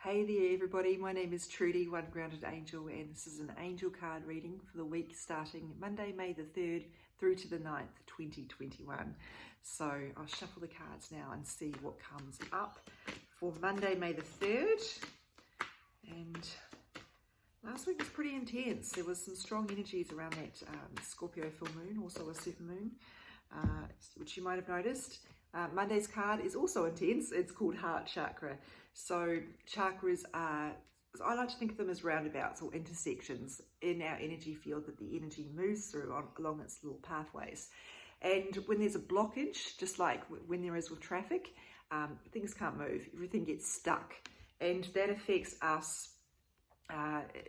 Hey there everybody, my name is Trudy, One Grounded Angel, and this is an angel card reading for the week starting Monday, May the 3rd through to the 9th, 2021. So I'll shuffle the cards now and see what comes up for Monday, May the 3rd. And last week was pretty intense. There was some strong energies around that Scorpio full moon, also a super moon, which you might have noticed. Monday's card is also intense. It's called Heart Chakra. So chakras are, I like to think of them as roundabouts or intersections in our energy field that the energy moves through along its little pathways. And when there's a blockage, just like when there is with traffic, things can't move. Everything gets stuck. And that affects us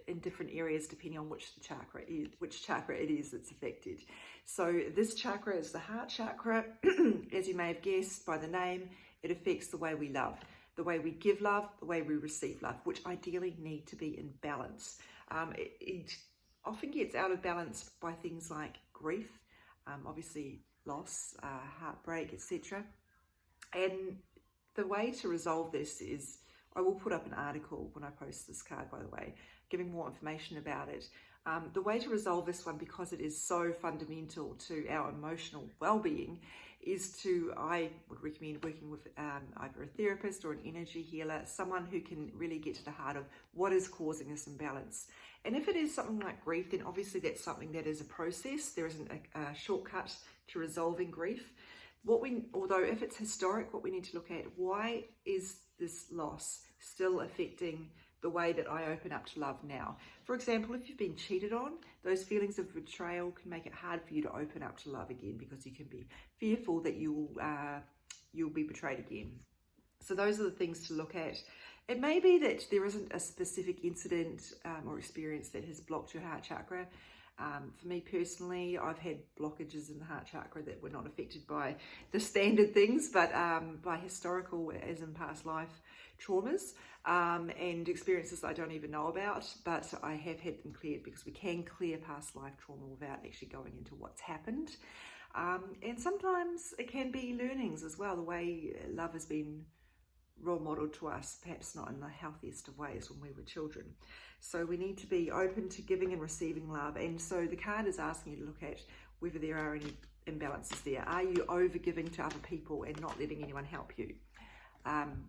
in different areas depending on which chakra it is that's affected. So this chakra is the heart chakra. As you may have guessed by the name, it affects the way we love, the way we give love, the way we receive love, which ideally need to be in balance. It often gets out of balance by things like grief, obviously loss, heartbreak, etc. And the way to resolve this is, I will put up an article when I post this card, by the way, giving more information about it. The way to resolve this one, because it is so fundamental to our emotional well-being, I would recommend working with either a therapist or an energy healer, someone who can really get to the heart of what is causing this imbalance. And if it is something like grief, then obviously that's something that is a process. There isn't a shortcut to resolving grief. Although if it's historic, what we need to look at, why is this loss still affecting the way that I open up to love now? For example, if you've been cheated on, those feelings of betrayal can make it hard for you to open up to love again, because you can be fearful that you'll be betrayed again. So those are the things to look at. It may be that there isn't a specific incident or experience that has blocked your heart chakra. For me personally, I've had blockages in the heart chakra that were not affected by the standard things, but by historical, as in past life, traumas and experiences I don't even know about, but I have had them cleared, because we can clear past life trauma without actually going into what's happened. And sometimes it can be learnings as well, the way love has been role modeled to us, perhaps not in the healthiest of ways when we were children. So we need to be open to giving and receiving love. And so the card is asking you to look at whether there are any imbalances there. Are you over giving to other people and not letting anyone help you?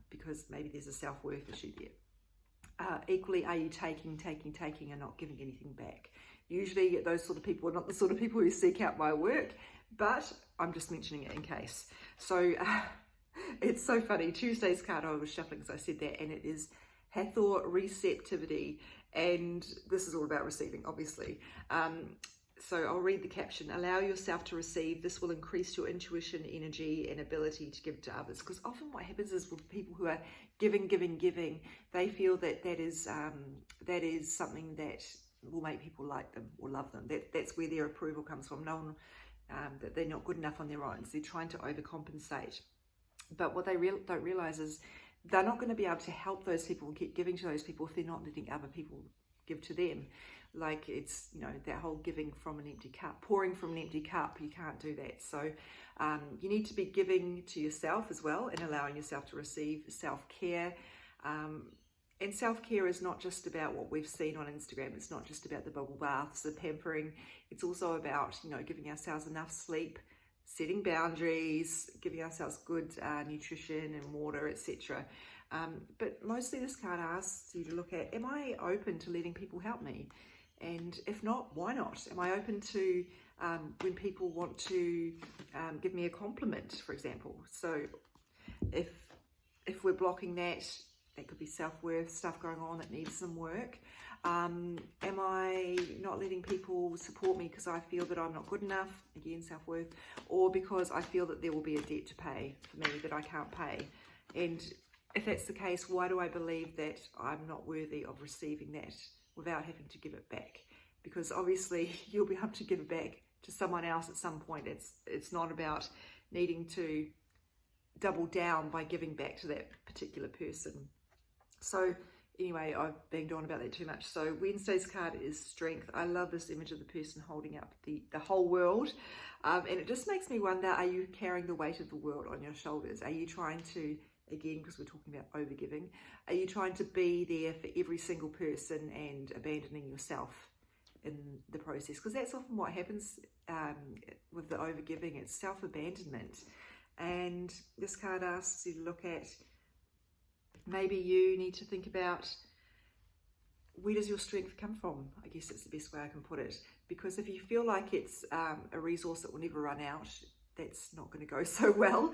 Because maybe there's a self-worth issue there. Equally, are you taking and not giving anything back? Usually those sort of people are not the sort of people who seek out my work, but I'm just mentioning it in case. So it's so funny. Tuesday's card I was shuffling as I said that, and it is Hathor receptivity, and this is all about receiving, obviously. So I'll read the caption. Allow yourself to receive. This will increase your intuition, energy, and ability to give to others. Because often what happens is with people who are giving, they feel that that is something that will make people like them or love them. That's where their approval comes from. No one, that they're not good enough on their own. So they're trying to overcompensate. But what they don't realize is they're not going to be able to help those people and keep giving to those people if they're not letting other people give to them. Like it's, that whole giving from an empty cup, pouring from an empty cup, you can't do that. So you need to be giving to yourself as well and allowing yourself to receive. Self-care. And self-care is not just about what we've seen on Instagram. It's not just about the bubble baths, the pampering. It's also about, giving ourselves enough sleep, setting boundaries, giving ourselves good nutrition and water, etc. But mostly this card asks you to look at, am I open to letting people help me? And if not, why not? Am I open to when people want to give me a compliment, for example? So if we're blocking that could be self-worth stuff going on that needs some work. Am I not letting people support me because I feel that I'm not good enough? Again, self-worth. Or because I feel that there will be a debt to pay for me that I can't pay. And if that's the case, why do I believe that I'm not worthy of receiving that without having to give it back? Because obviously you'll be able to give it back to someone else at some point. It's not about needing to double down by giving back to that particular person. So anyway, I've banged on about that too much. So Wednesday's card is strength. I love this image of the person holding up the whole world. And it just makes me wonder, are you carrying the weight of the world on your shoulders? Are you trying to again, because we're talking about overgiving? Are you trying to be there for every single person and abandoning yourself in the process? Because that's often what happens with the overgiving. It's self-abandonment. And this card asks you to look at, maybe you need to think about, where does your strength come from? I guess that's the best way I can put it. Because if you feel like it's a resource that will never run out, that's not going to go so well.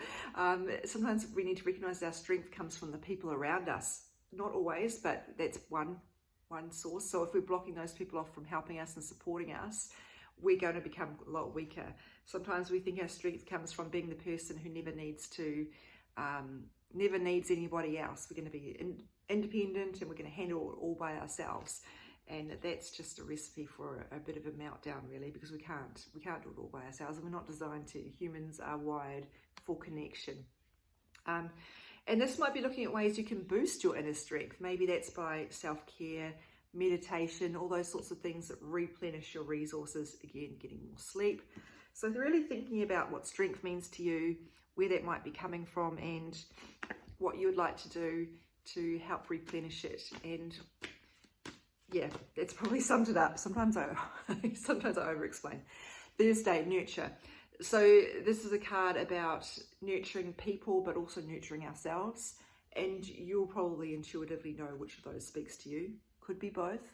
Sometimes we need to recognize our strength comes from the people around us. Not always, but that's one source. So if we're blocking those people off from helping us and supporting us, we're going to become a lot weaker. Sometimes we think our strength comes from being the person who never needs anybody else. We're going to be independent and we're going to handle it all by ourselves. And that's just a recipe for a bit of a meltdown, really, because we can't do it all by ourselves, and we're not designed to. Humans are wired for connection. And this might be looking at ways you can boost your inner strength. Maybe that's by self-care, meditation, all those sorts of things that replenish your resources. Again, getting more sleep. So really thinking about what strength means to you, where that might be coming from, and what you would like to do to help replenish it. And yeah, that's probably summed it up. Sometimes I over-explain. Thursday, nurture. So this is a card about nurturing people, but also nurturing ourselves. And you'll probably intuitively know which of those speaks to you. Could be both.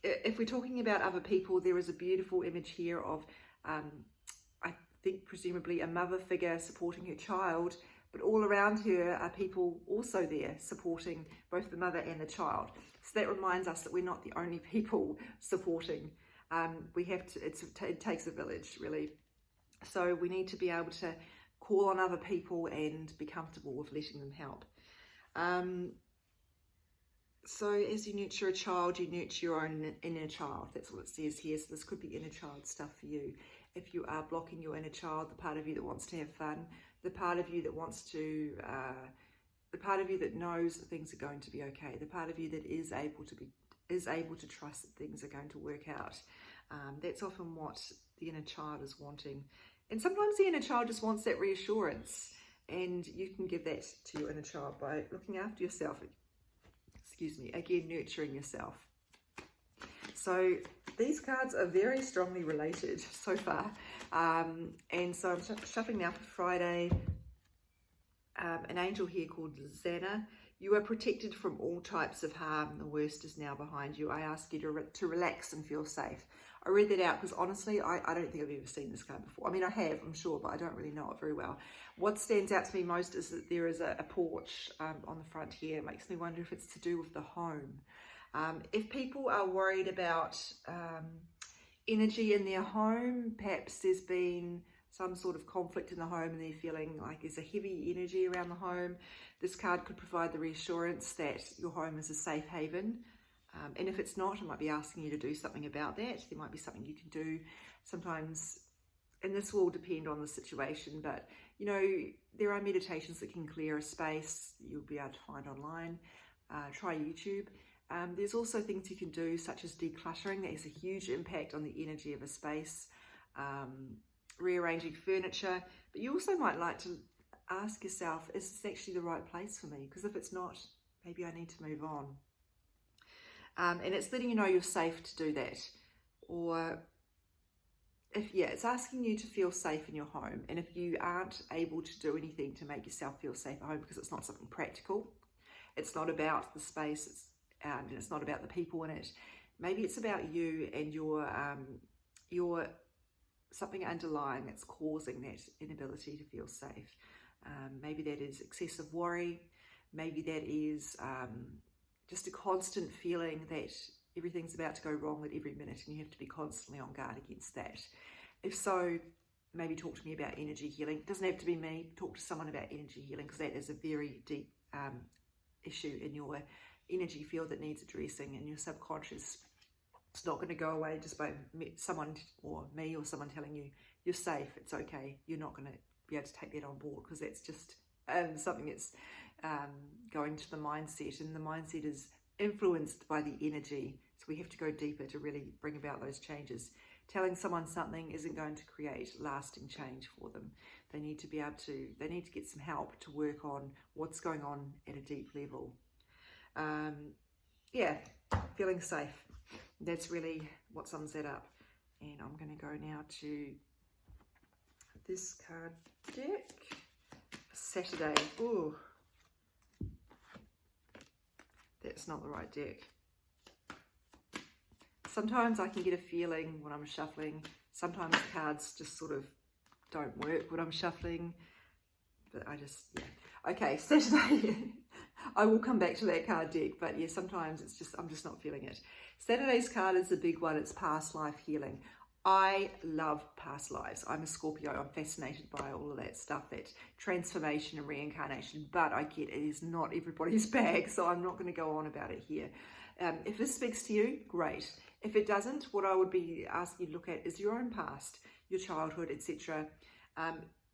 If we're talking about other people, there is a beautiful image here of, I think presumably a mother figure supporting her child, but all around her are people also there supporting both the mother and the child. So that reminds us that we're not the only people supporting. We have to. It takes a village, really. So we need to be able to call on other people and be comfortable with letting them help. So as you nurture a child, you nurture your own inner child. That's what it says here. So this could be inner child stuff for you. If you are blocking your inner child, the part of you that wants to have fun, the part of you that wants to, the part of you that knows that things are going to be okay, the part of you that is able to trust that things are going to work out. That's often what the inner child is wanting. And sometimes the inner child just wants that reassurance, and you can give that to your inner child by looking after yourself. Again, nurturing yourself. So these cards are very strongly related so far. And so I'm shuffling now for Friday. An angel here called Zana. You are protected from all types of harm. The worst is now behind you. I ask you to relax and feel safe. I read that out because honestly, I don't think I've ever seen this card before. I mean, I have, I'm sure, but I don't really know it very well. What stands out to me most is that there is a porch on the front here. It makes me wonder if it's to do with the home. If people are worried about energy in their home, perhaps there's been some sort of conflict in the home and they're feeling like there's a heavy energy around the home, this card could provide the reassurance that your home is a safe haven. And if it's not, it might be asking you to do something about that. There might be something you can do sometimes, and this will depend on the situation, but you know, there are meditations that can clear a space you'll be able to find online. Try YouTube. There's also things you can do, such as decluttering. That has a huge impact on the energy of a space. Rearranging furniture. But you also might like to ask yourself, is this actually the right place for me? Because if it's not, maybe I need to move on. And it's letting you know you're safe to do that. Or it's asking you to feel safe in your home. And if you aren't able to do anything to make yourself feel safe at home because it's not something practical, it's not about the space, and it's not about the people in it. Maybe it's about you and your something underlying that's causing that inability to feel safe. Maybe that is excessive worry. Maybe that is just a constant feeling that everything's about to go wrong at every minute, and you have to be constantly on guard against that. If so, maybe talk to me about energy healing. It doesn't have to be me. Talk to someone about energy healing, because that is a very deep issue in your energy field that needs addressing, in your subconscious. It's not going to go away just by someone or me or someone telling you you're safe, it's okay. You're not going to be able to take that on board, because that's just something that's going to the mindset, and the mindset is influenced by the energy. So we have to go deeper to really bring about those changes. Telling someone something isn't going to create lasting change for them. They need to get some help to work on what's going on at a deep level. Yeah, feeling safe. That's really what sums that up. And I'm going to go now to this card deck. Saturday. Oh, that's not the right deck. Sometimes I can get a feeling when I'm shuffling. Sometimes the cards just sort of don't work when I'm shuffling. But yeah. Okay, Saturday. I will come back to that card deck, but yeah, sometimes I'm just not feeling it. Saturday's card is the big one. It's past life healing. I love past lives. I'm a Scorpio. I'm fascinated by all of that stuff, that transformation and reincarnation, but I get it is not everybody's bag, so I'm not going to go on about it here. If this speaks to you, great. If it doesn't, what I would be asking you to look at is your own past, your childhood, etc.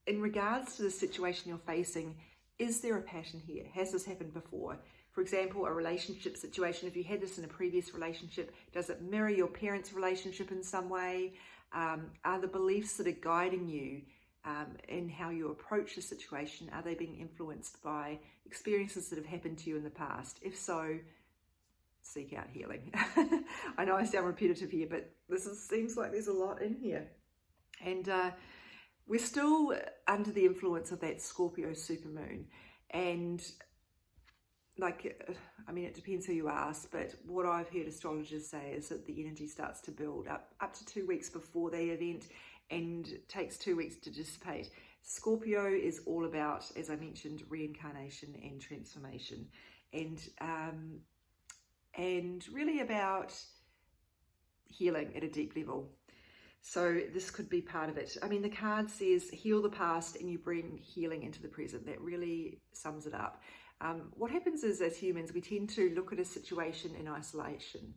In regards to the situation you're facing, is there a pattern here? Has this happened before? For example, a relationship situation, if you had this in a previous relationship, does it mirror your parents' relationship in some way? Are the beliefs that are guiding you in how you approach the situation, are they being influenced by experiences that have happened to you in the past? If so, seek out healing. I know I sound repetitive here, but seems like there's a lot in here. And we're still under the influence of that Scorpio supermoon. And it depends who you ask, but what I've heard astrologers say is that the energy starts to build up to 2 weeks before the event and takes 2 weeks to dissipate. Scorpio is all about, as I mentioned, reincarnation and transformation, and really about healing at a deep level. So this could be part of it. I mean, the card says heal the past and you bring healing into the present. That really sums it up. What happens is, as humans, we tend to look at a situation in isolation.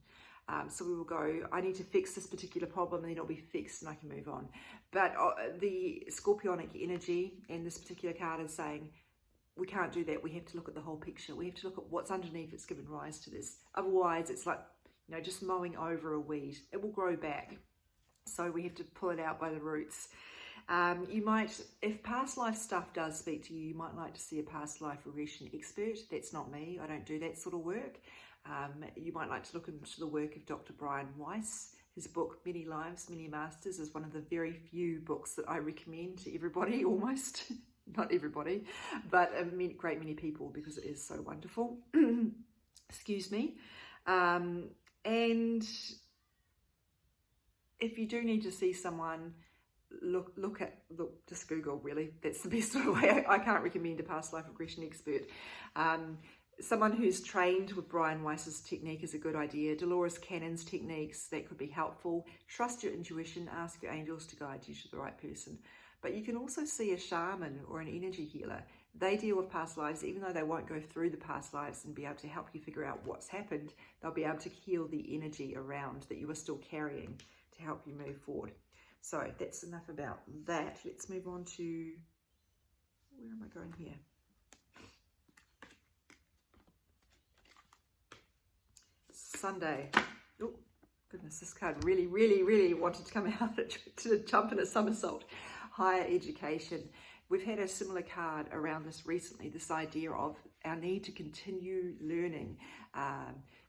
So we will go, I need to fix this particular problem, and then it'll be fixed and I can move on. But the Scorpionic energy in this particular card is saying, we can't do that. We have to look at the whole picture. We have to look at what's underneath that's given rise to this. Otherwise, it's like, just mowing over a weed. It will grow back. So we have to pull it out by the roots. You might, if past life stuff does speak to you, you might like to see a past life regression expert. That's not me. I don't do that sort of work. You might like to look into the work of Dr. Brian Weiss. His book, Many Lives, Many Masters, is one of the very few books that I recommend to everybody, almost. Not everybody, but a great many people, because it is so wonderful. Excuse me. And if you do need to see someone, look, just Google, really. That's the best way. I can't recommend a past life regression expert. Someone who's trained with Brian Weiss's technique is a good idea. Dolores Cannon's techniques, that could be helpful. Trust your intuition, ask your angels to guide you to the right person. But you can also see a shaman or an energy healer. They deal with past lives, even though they won't go through the past lives and be able to help you figure out what's happened. They'll be able to heal the energy around that you are still carrying to help you move forward. So that's enough about that. Let's move on to, where am I going here? Sunday. Oh, goodness, this card really, really, really wanted to come out to jump in a somersault. Higher education. We've had a similar card around this recently, this idea of our need to continue learning.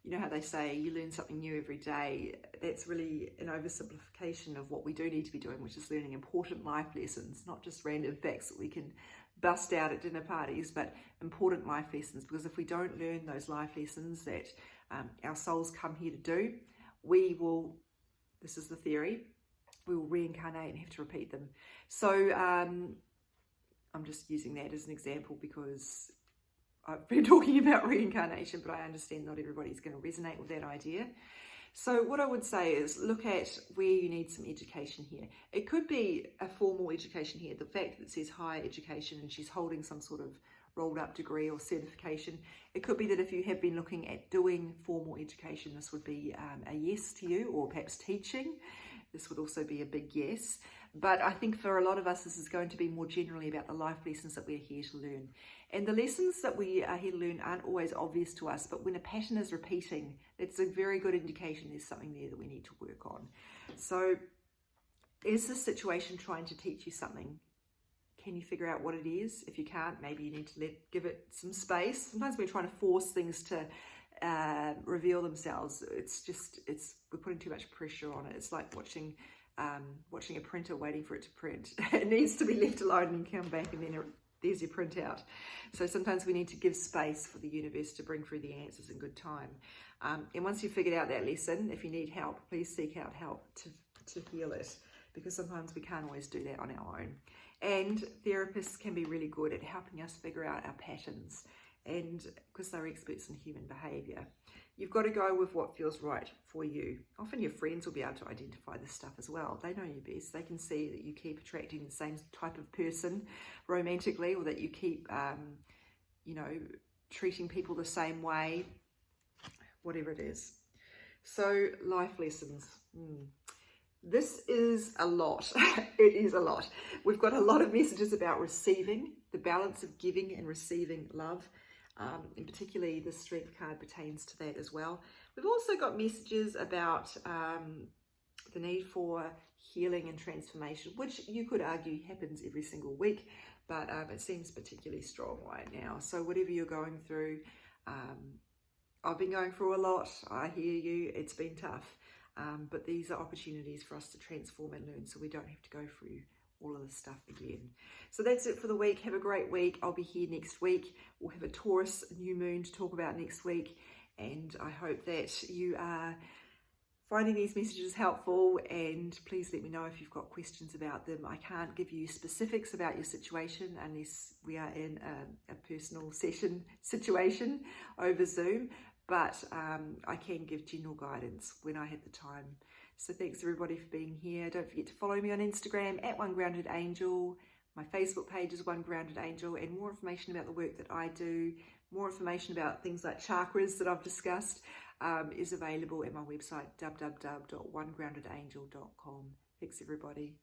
You know how they say you learn something new every day? That's really an oversimplification of what we do need to be doing, which is learning important life lessons, not just random facts that we can bust out at dinner parties, but important life lessons. Because if we don't learn those life lessons that our souls come here to do, we will, this is the theory, we will reincarnate and have to repeat them. So I'm just using that as an example because I've been talking about reincarnation, but I understand not everybody's going to resonate with that idea. So what I would say is look at where you need some education here. It could be a formal education here. The fact that it says higher education and she's holding some sort of rolled up degree or certification. It could be that if you have been looking at doing formal education, this would be a yes to you, or perhaps teaching. This would also be a big yes. But I think for a lot of us, this is going to be more generally about the life lessons that we're here to learn. And the lessons that we are here to learn aren't always obvious to us, but when a pattern is repeating, it's a very good indication there's something there that we need to work on. So Is this situation trying to teach you something? Can you figure out what it is? If you can't, maybe you need to give it some space. Sometimes we're trying to force things to reveal themselves. We're putting too much pressure on it. It's like watching a printer waiting for it to print. It needs to be left alone and come back, and then there's your printout. So sometimes we need to give space for the universe to bring through the answers in good time. And once you've figured out that lesson, if you need help, please seek out help to heal it, because sometimes we can't always do that on our own. And therapists can be really good at helping us figure out our patterns, and because they're experts in human behavior. You've got to go with what feels right for you. Often your friends will be able to identify this stuff as well. They know you best. They can see that you keep attracting the same type of person romantically, or that you keep, treating people the same way, whatever it is. So life lessons. This is a lot. It is a lot. We've got a lot of messages about receiving, the balance of giving and receiving love. And particularly the Strength card pertains to that as well. We've also got messages about the need for healing and transformation, which you could argue happens every single week, but it seems particularly strong right now. So whatever you're going through, I've been going through a lot. I hear you. It's been tough. But these are opportunities for us to transform and learn, so we don't have to go through all of this stuff again. So that's it for the week. Have a great week. I'll be here next week. We'll have a Taurus new moon to talk about next week, and I hope that you are finding these messages helpful, and please let me know if you've got questions about them. I can't give you specifics about your situation unless we are in a personal situation over Zoom, but I can give general guidance when I have the time. So thanks everybody for being here. Don't forget to follow me on Instagram at OneGroundedAngel. My Facebook page is OneGroundedAngel, and more information about the work that I do, more information about things like chakras that I've discussed is available at my website, www.onegroundedangel.com. Thanks everybody.